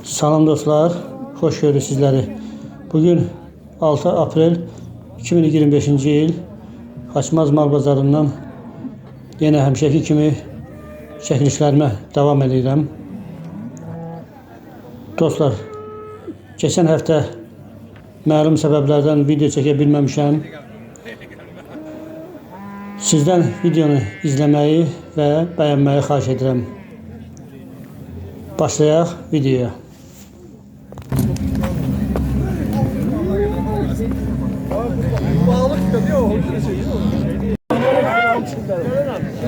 Salam dostlar, hoş gördük sizləri. Bugün 6 aprel 2025-ci il Xaçmaz mal bazarından yenə həmişəki kimi çəkilişlərimə davam edirəm. Dostlar, keçən həftə məlum səbəblərdən video çəkə bilməmişəm. Sizdən videonu izləməyi və bəyənməyi xahiş edirəm. Başlayaq videoya.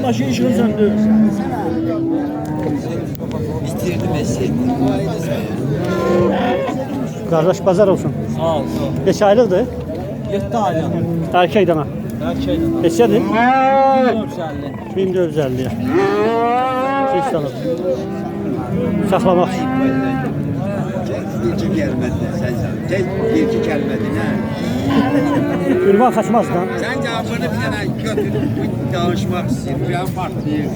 Maşın işini söndü. İstirdim esin. Kardeş pazar olsun. Sağ ol. Neçə aylıqdır? 7 aydan. Erkek dana. Erkekden. Neçədir? 450. 1450'ye. Hiç tanıdım. Saklamak. Bir iki gelmedi sen. Tek bir iki gelmedi ne? Ünvan kaçmaz lan. Sen cevabını bir tane götür. Danışmak istiyorum. Ben farklıyım.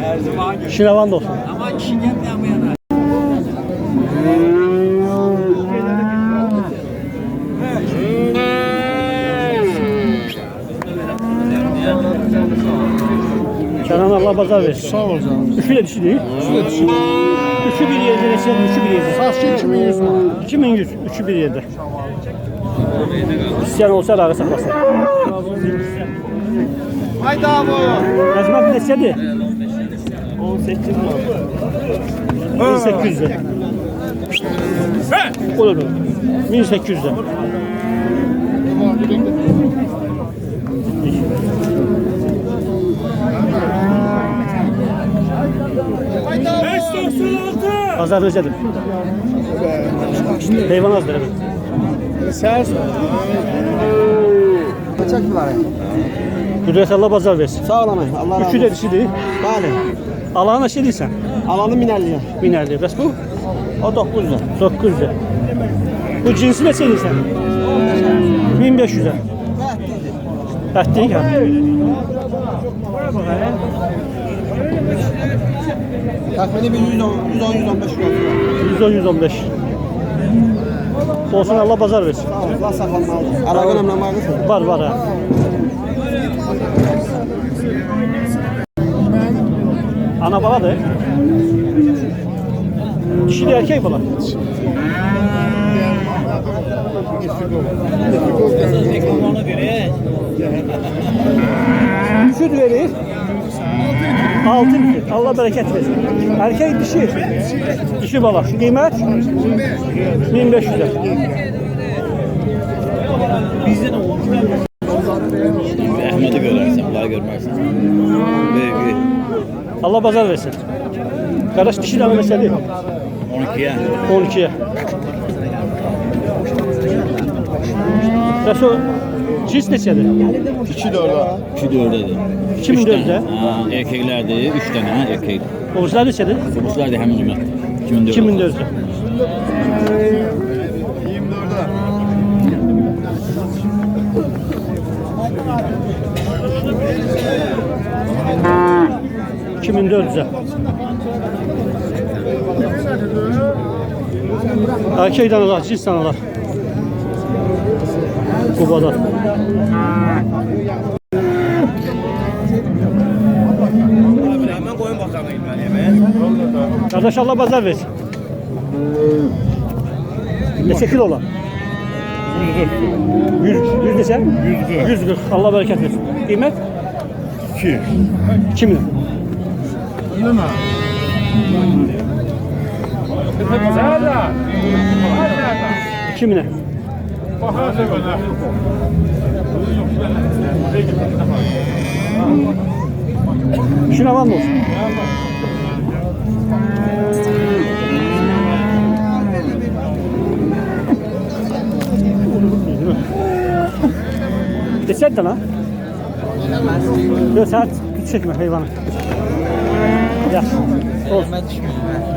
Her zaman götür. Şiravan da olsun. Ama kişi gelmeyen. Kenan Allah pazar versin. Sağ ol canım. Üçü de dişi değil. Üçü de dişi. Üçü bir yerde neçədir? Üçü bir yerde. Saçı 2100 manat. 2100. Üçü bir yerde. İsteyen olsa əlaqə saxlasın. Hayda bu. Əzmət neçədir? 18 manat. 1800'de. Olur mu? 1800'de. Pazar necədir? Heyvan azdır evet. Sen kaçak var? Qüdrət Allah bazar versin. Sağ olun. Allah razı Üçü də dişidir. Bəli. Alana şey deyirsən? Alanı 1050'ye. 1050. Bəs bu? O 900'e. 900'e. Bu cinsi neçə deyirsən? 1500'e. Ətlik ha. Takmini bir 110-115 110-115. Olsun Allah bazar versin. Sağ ol. Allah saklanmalı. Aragın emre mağazı. Var ha. Ana baladır. Dişi de erkek bala. Ona göre. Üçü verir. 6 litre. Allah bereket versin. Erkek dişi. Dişi bala. Şu kıymet 1500 lira. Bizden o. Ahmet'i görersen, bunları görmezsin. Büyük. Allah bazar versin. Kardeş dişi de mesela 12'ye. 12'ye. Nasıl o cins neçədir? 2 de orada. 2 4'dedir. 2004'de. Ha, erkeklerdi, 3 tane erkek. Orijinal neçədir? Kıbrıslar da hemen ümmet. 2004. 2004'de. 2400'e. Erkek danalar, cins danalar. Kubalar. Hemen koyun bakalım ben. Kardeş Allah bazar versin. Neçə kilo olan? 100 neçə? 140. Allah bereket versin. Qiymət? 2. 2000. Yine. Zara. 2000'e. Şuna var mı olsun? Geçer de lan. Yok sen çekme hayvanı. Ya. Olsun.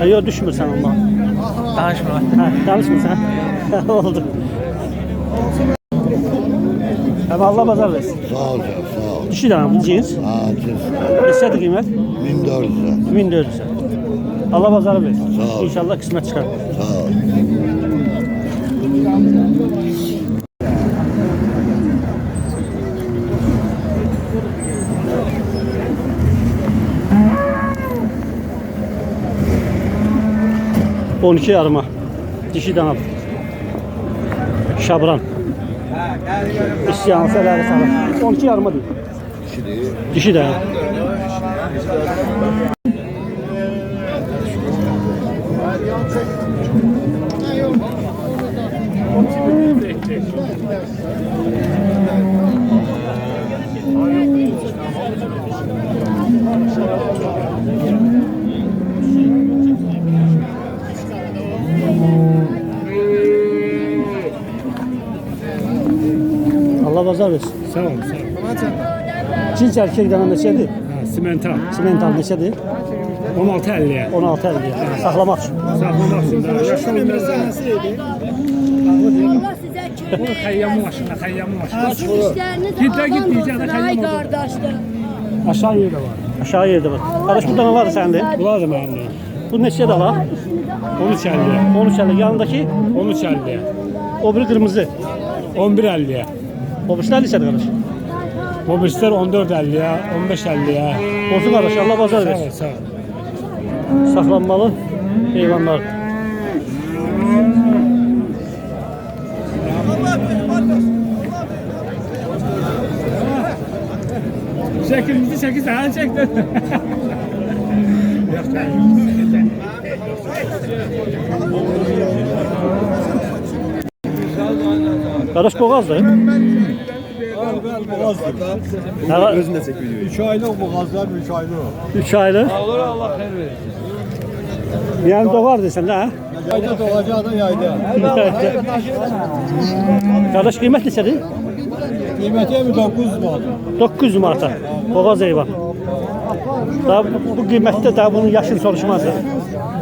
Yok düşmür sen ondan. Danışma. Ha, danışma sen. Oldu. Abi Allah bazar versin. Sağ ol canım, sağ ol. Dişi dana bu cins. Cins. Neçədir qiymət? 1400 lira. 1400. Allah bazarı versin. Sağ ol. İnşallah kısmet çıkar. Sağ ol. On iki yarıma. Dişi dana. Şabran. İsyan selam sana. 12 yarıma değil. Dişi de. Allah bazar versin. Sağ ol, sağ ol. Cins erkek dana neçədir? Simental. Simental neçədir? 16.50'ye. 16 50. Saxlamaq üçün. Saklamak için de. Yaşı olmaz. Bunu kayyamın başında, kayyamın başında. Gitme git diyeceğim de kayyam oldu. Aşağı yeri de var. Aşağı yerdə var. Qardaş bu dana var səndə. Bunlar da bende. Bu neçə də var? 13.50'ye. 13 50. Yanındakı 13.50'ye. o biri qırmızı. 11.50'ye. O birisi neçədir qardaş? Mobilistler 14.50'ye, 15.50'ye. Olsun qardaş, Allah bazar Sağ ol, versin. sağ ol. Saxlanmalı heyvanlar. Şekilimizi 8 tane çekti. Qardaş boğaz da. Özünde çek videoyu. 3 aylık bu gazlar 3 aylık. 3 aylı. Olur Allah xeyir versin. Yəni doğar desən də, hə? Yayda doğacağı da yayda. Qardaş qiymət neçədir? Qiyməti mi 900 manat? 900 manata. Boğaz heyvan. Daha bu qiymətdə daha bunun yaşını soruşmaz.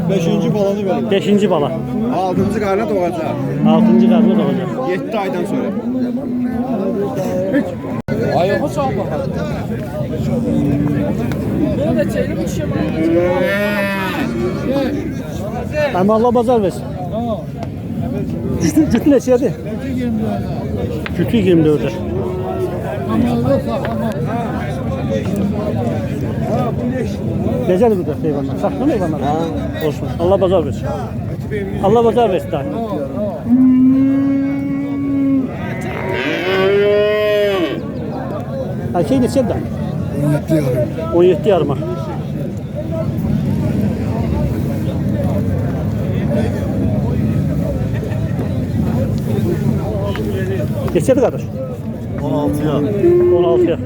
5-ci balanı verir. 5-ci bala. 6-cı qarına doğacaq. 6-cı qarnı doğacaq. 7 aydan sonra. Ayağı sağ bakalım. Böyle çeyrek bir şey var. Amma Allah bazar versin. Cütü neçədir? Cütü 24'dür. Necədir bu da heyvanlar? Saxlı mı heyvanlar? Olsun. Allah bazar versin. Allah bazar versin daha. Erkeği neçədir daha? 17 yarıma. Neçədir qardaş? 16'ya. 16'ya.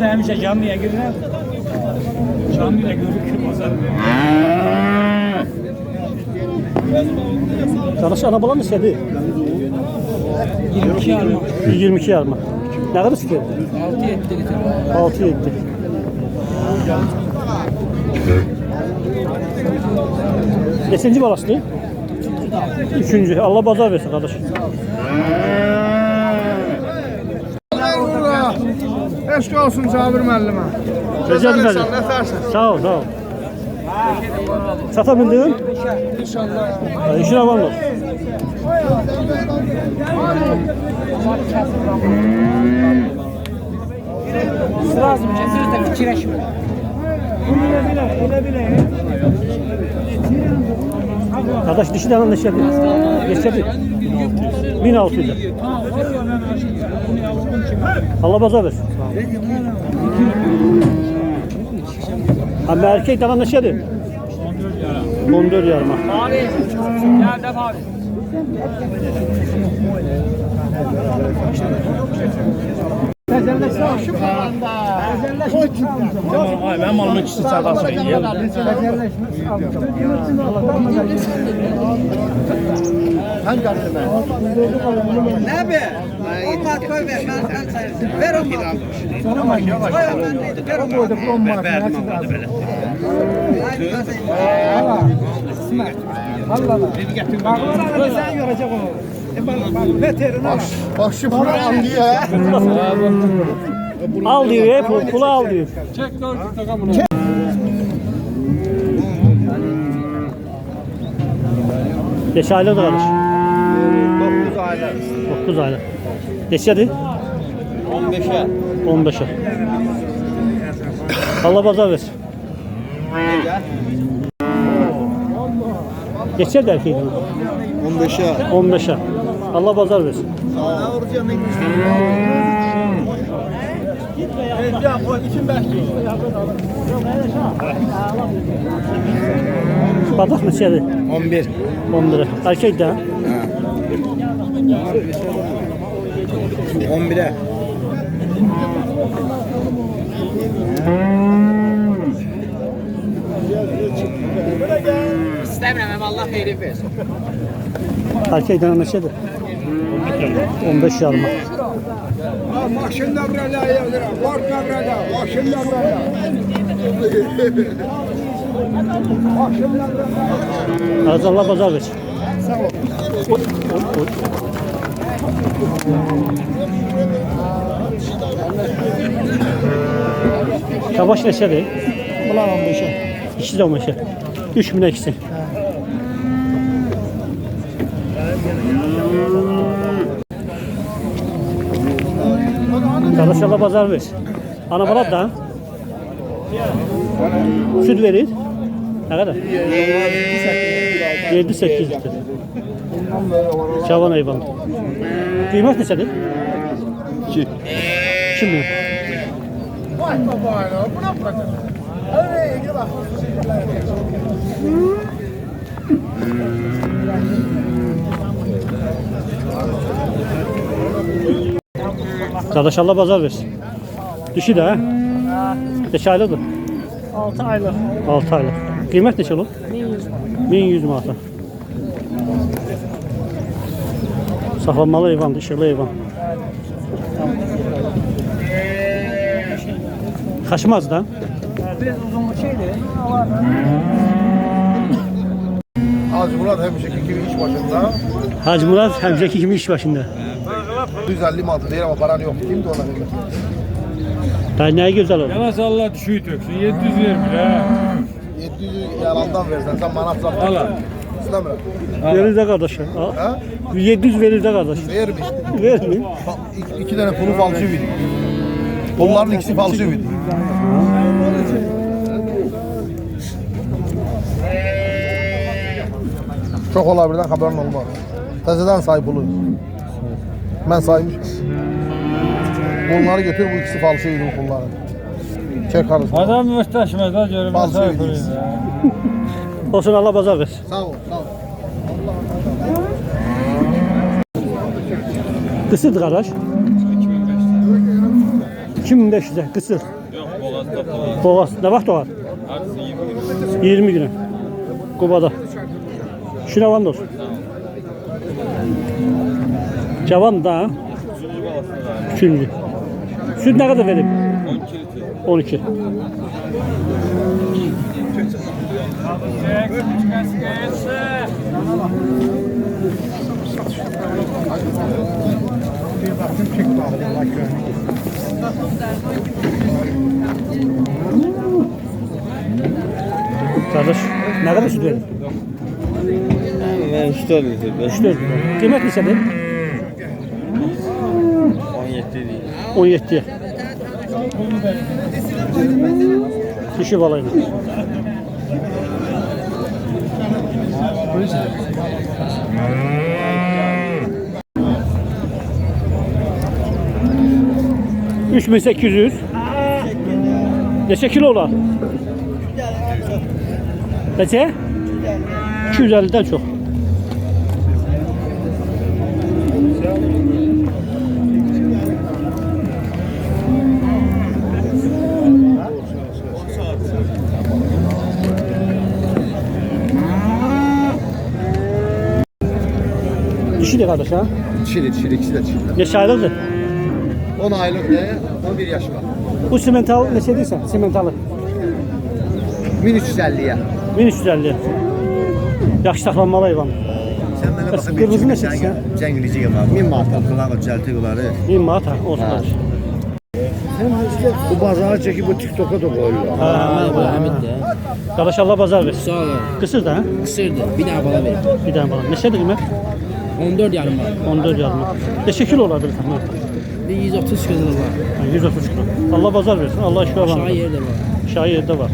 Həmişə canlıya girirəm. Canlıya görürük bazarı. Qardaş ana bala neçədir? 22 yarım. 22 yarıma. Nə qədər istəyir? 6-7 6-7. Neçinci balasıdır? Üçüncü. Allah bazar versin qardaş. Eşk olsun Cabir müəllimə. Recep Bey. Sağ ol, sağ ol. Sata bildin? İnşallah. İşin aman olsun. Lazım kesiriz de fikirleşme. Kardeş dişi de neçədir? Neçədir? 1600. Allah bazar versin. Ama erkek dana neçədir? 14 yarıma. Abi. Nerede abi? Ben malımı ikisi çağdarsın. Ne be? İtaat koy ver. Ben sayarım. Ver o malı. Koy o bendeydi. Ver o malı. Verdim ama böyle. Sen görecek onu. Veterinar. Bak şu bunu al diye. Al diyor, pulu al diyor. Çek 4 takım bunu. Beş aylık da kardeş. 9 aylar. 9 aylık. Neçədir? 15'e. 15'e. Allah bazar versin. Neçə erkeği? 15'e. 15'e. Allah bazar versin. Badak neçədir? 11. 10 lira. Erkek de. 11'e. İstemiyorum Allah xeyri versin. Erkek de neçədir? 15 yarıma. Maşında burada yazır. Korkma burada. Maşında burada. Allah bazar versin. Kabaş neçədir? Bunlar 15'e. İkisi de 15'e. 3000'e ikisi. Kardeş Allah bazar ver. Ana balat da. Süt verir. Ne kadar? 7-8 litre. Çavan hayvan. Kıymet neçədir? 2. 2 milyon. Kardeş Allah bazar versin. Düşü de ha? Neçə aylıqdır? 6 aylık. 6 aylıq. Qiymət neçə olur? 1100 manata. Saxlanmalı heyvandır, işıqlı heyvan. Kaçmaz da. Biraz uzun bir şeydi. Ama Az Murat hemşeki gibi iş başında. Hacı Murat həmcəki kimi iş başında. 150 manatı değil ama paran yok. Kim de ona verir? Daha nəyə gözəl olur? Yalan Allah düşüyü töksün. 700 vermir ha. 700'ü yalandan versen sen manat zaten. Ala. İstemiyorum. Verir də qardaş. Ha? 700 verir də qardaş. Vermiş. Vermir. İki tane pulu falcı verdi. Onların ikisi falcı verdi. Çok olabilirden haberin olmaz. Tezeden say pulu. Ben saymışım. Bunları götür, bu ikisi falcı verdi bu pulları. Çek kardeşim. Adam müsteşmez ha görüm. Falcı verdi. Olsun Allah bazar versin. Sağ ol, sağ ol. Kısırdı qardaş. 2500'e kısır. Boğaz. Ne vaxt doğar? 20 günü. Qubada. Şiravan olsun. Cavan da ha? Üçüncü. Süt ne kadar vereyim? 12. Kardeş, ne kadar süt verir? Ben 3 tane dedim. 3-4. Kıymet neçədir? 17 değil. 17'ye. Dişi balayla. $3.800. Neçə kilo olar? Neçə? 250'den çok. Dişi de kardeş ha? Dişili, ikisi de dişili. Neçə aylıqdır? 10 aylık ne? 11 yaş var. Bu simental neçə deyirsən? Simentalı. 1350'ye. 1350. Yaxşı saxlanmalı heyvan. Sen ben Kırmızı ne çəksən? Cəngliciyim abi. 1000 manat qılaq düzəltib onları. 1000 manat ha, olsun qardaş. Bu bazara çəkib bu TikTok'a da qoyurlar. Qardaş Allah bazar versin. Sağ olun. Qısır da ha? Kısırdı. Bir daha bala verin. Bir dənə bana. Neçədir qiymət? 14 yarım var. 14 yarım. Neçə kilo olardı tamam? Bir 130 kilo var. 130 kilo. Allah bazar versin. Allah şükür var. Aşağı yerde var. Aşağı yerde var.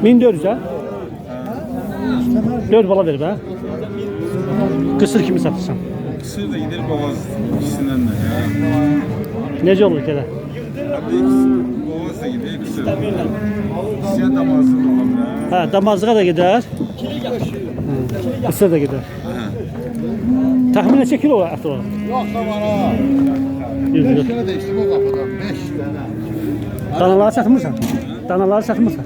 $1400 ha? 4 bala verib ha? Qısır kimi satırsan? Kısır da gider boğaz ikisinden de ya. Necə olur gələ? Abi boğaz da gider kısır. İkisiye damazlı olalım ya. Hə, damazlığa da gedər. Qısır da gedər. Təxminən neçə kilo var ət olar? Yox, danaları satmırsan? Danaları satmırsan?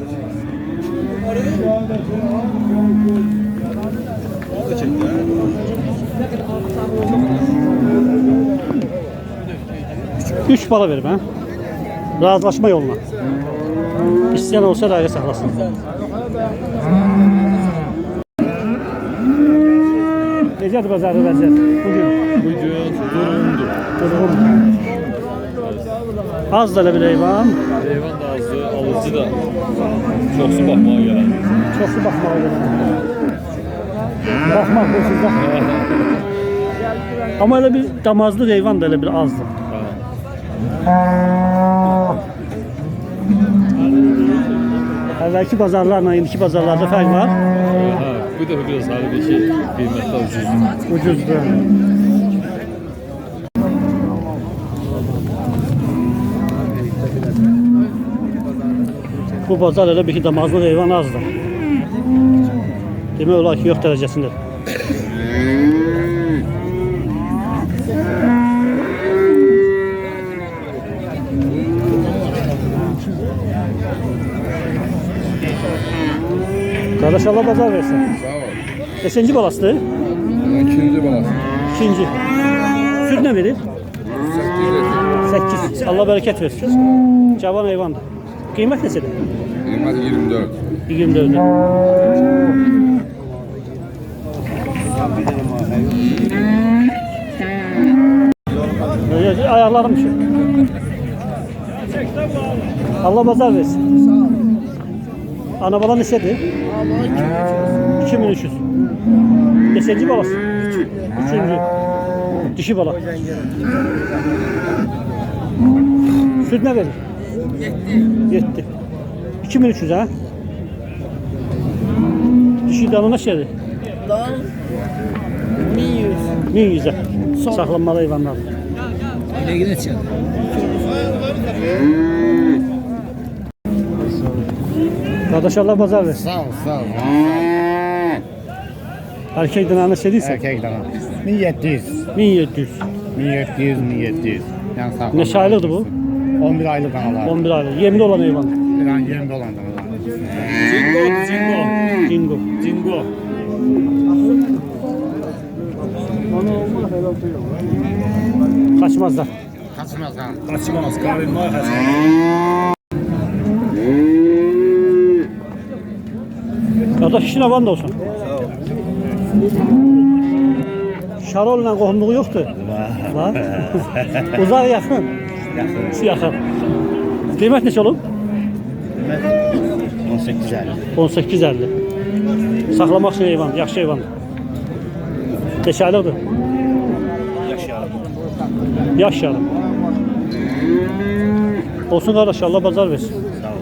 Üç bala verib hə? Razılaşma yoluna. İstəyən olsa rayqa saxlasın. Necədir bazarda vəziyyət? Bugün durumdur. az da elə bir heyvan. Heyvan da azdır, alıcı da çoxsu baxmağa gələn. Çoxlu baxmağa gələn. Baxmaq qoşulda. Amma elə bir damazlı heyvan da elə bir azdır. Əvvəlki bazarlarla indiki bazarlarda fərq var. Bu da biraz hali ki, qiymətdə ucuzdur. Ucuzdur. Bu bazar elə bir ki, damazlı heyvan azdır. Demək olar ki, yox dərəcəsində. Qardaş Allah bazar versin. Sağ ol. Neçənci balasıdır? İkinci balası. İkinci. Süt nə verir? 8. Allah bərəkət versin. Cavan heyvandır. Qiymət neçədir? Kıymet 24. 24'de. Ayaklarım şu. Allah bazar versin. Ana bala neçədir? 2300. Neçənci balası? Üçüncü. Dişi bala. Süt ne verir? 7. 2300 ha? Dişi danına şeydir? Dan 1100. 1100'e. Saklanmalı hayvanlar. Ne gideceksin? Kardeş Allah bazar versin. Sağ ol, sağ ol. Erkek danana şey değilse. Erkek dana. 1700. 1700. 1700, 1700. Yani sağ ol. Neçə aylıqdır bu? 11 aylık danalar. 11 aylık. Yemli olan hayvan. Yani yemde olan danalar. Jingo. Cingo. Kaçmazlar. Kaçmaz ha. Kaçmaz, karın var Hasan. Kardeş işin avan da olsun. Şarol'la qohumluğu yoxdur. Var. Uzaq yaxın. Yaxın. Qiymət neçə olub? 1850. 18.50. Saxlamaq üçün heyvan, yaxşı heyvandır. Neçə aylıqdır? Yaş yarım. Olsun qardaş, Allah bazar versin. Sağ ol.